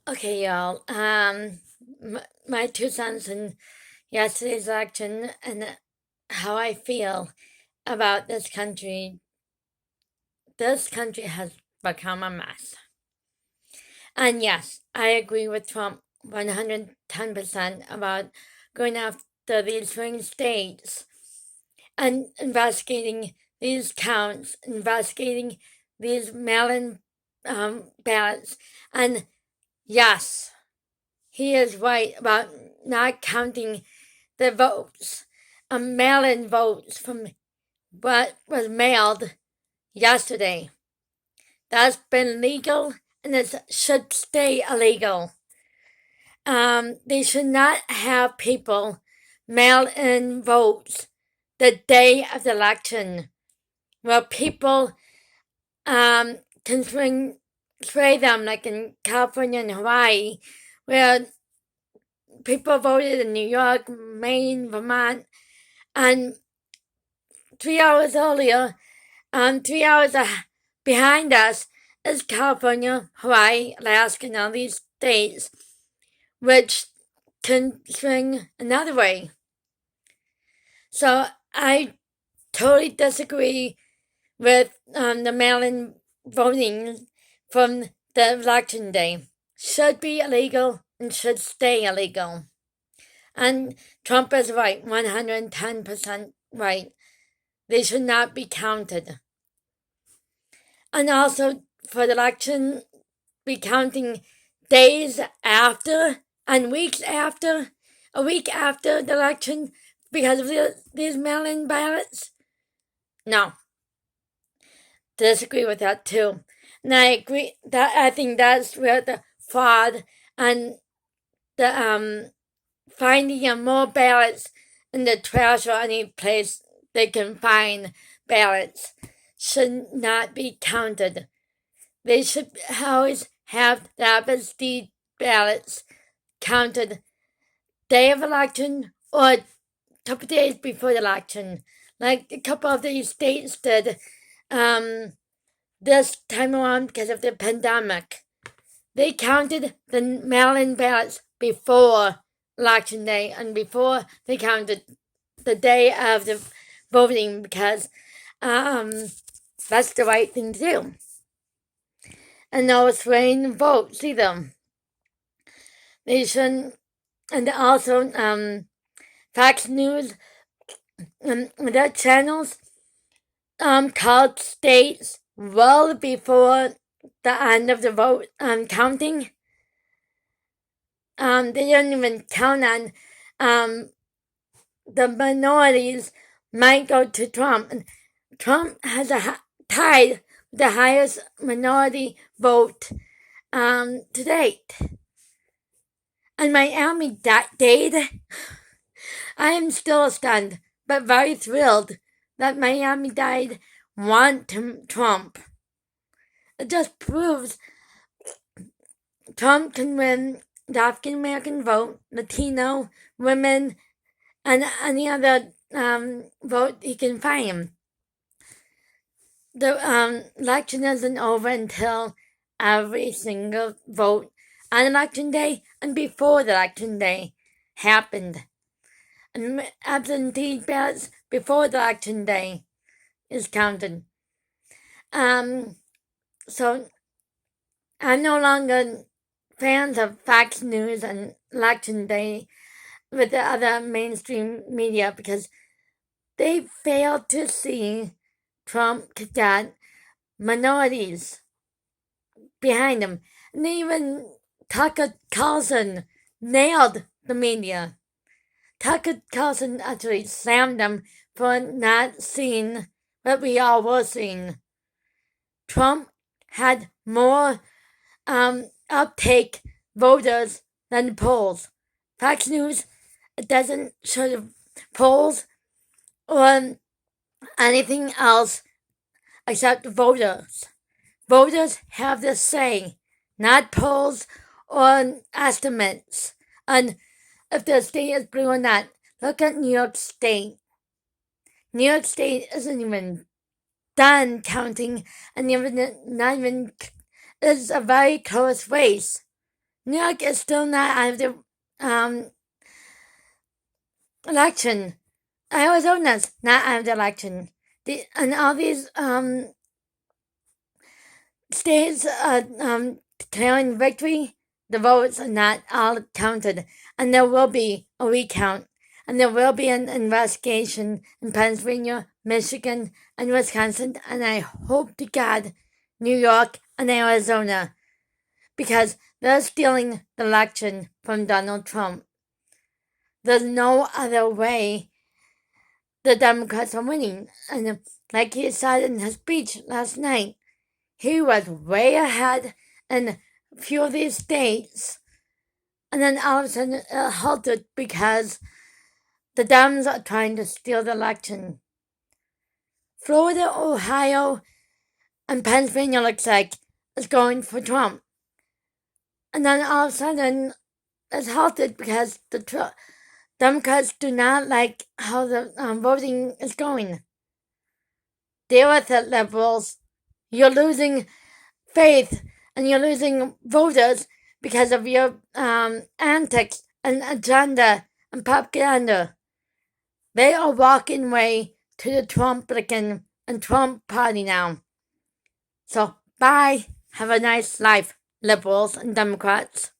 Okay, y'all. My 2 cents in yesterday's election and how I feel about this country. This country has become a mess. And yes, I agree with Trump 110% about going after these swing states and investigating these counts, investigating these mail-in ballots. And yes, he is right about not counting the votes, mail-in votes from what was mailed yesterday. That's been legal and it should stay illegal. They should not have people mail in votes the day of the election, where people can sway them, like in California and Hawaii, where people voted in New York, Maine, Vermont, and 3 hours earlier, 3 hours behind us is California, Hawaii, Alaska, and all these states, which can swing another way. So I totally disagree with the mail-in voting from the election day. Should be illegal and should stay illegal. And Trump is right, 110% right. They should not be counted. And also for the election, be counting days after and weeks after, a week after the election because of these mail-in ballots. No, disagree with that too. And I agree that I think that's where the fraud and the finding more ballots in the trash or any place they can find ballots should not be counted. They should always have the absentee ballots counted day of election or a couple days before the election, like a couple of these states did this time around because of the pandemic. They counted the mail-in ballots before election day and before they counted the day of the voting because that's the right thing to do. And no swaying votes either. They shouldn't. And also, Fox News and their channels called states well before the end of the vote counting. They didn't even count on the minorities might go to Trump. And Trump has tied the highest minority vote to date. And Miami-Dade, I am still stunned, but very thrilled that Miami-Dade want Trump. It just proves Trump can win the African-American vote, Latino, women, and any other vote he can find. The election isn't over until every single vote on election day and before the election day happened. And absentee ballots before the election day is counted. So I'm no longer fans of Fox News and election day with the other mainstream media because they fail to see Trump got minorities behind him. And even Tucker Carlson nailed the media. Tucker Carlson actually slammed them for not seeing what we all were seeing. Trump had more uptake voters than the polls. Fox News doesn't show the polls or anything else except voters. Voters have the say, not polls or estimates on if the state is blue or not. Look at New York State. New York State isn't even done counting, and not even is a very close race. New York is still not out of the election. Arizona's not out of the election. And all these states declaring victory, the votes are not all counted, and there will be a recount, and there will be an investigation in Pennsylvania, Michigan, and Wisconsin, and I hope to God, New York and Arizona, because they're stealing the election from Donald Trump. There's no other way the Democrats are winning, and like he said in his speech last night, he was way ahead in a few of these states, and then all of a sudden it halted because the Dems are trying to steal the election. Florida, Ohio, and Pennsylvania looks like is going for Trump. And then all of a sudden it's halted because the Democrats do not like how the voting is going. Deal with it, liberals. You're losing faith and you're losing voters because of your antics and agenda and propaganda. They are walking way to the Trumplican and Trump party now. So, bye. Have a nice life, liberals and Democrats.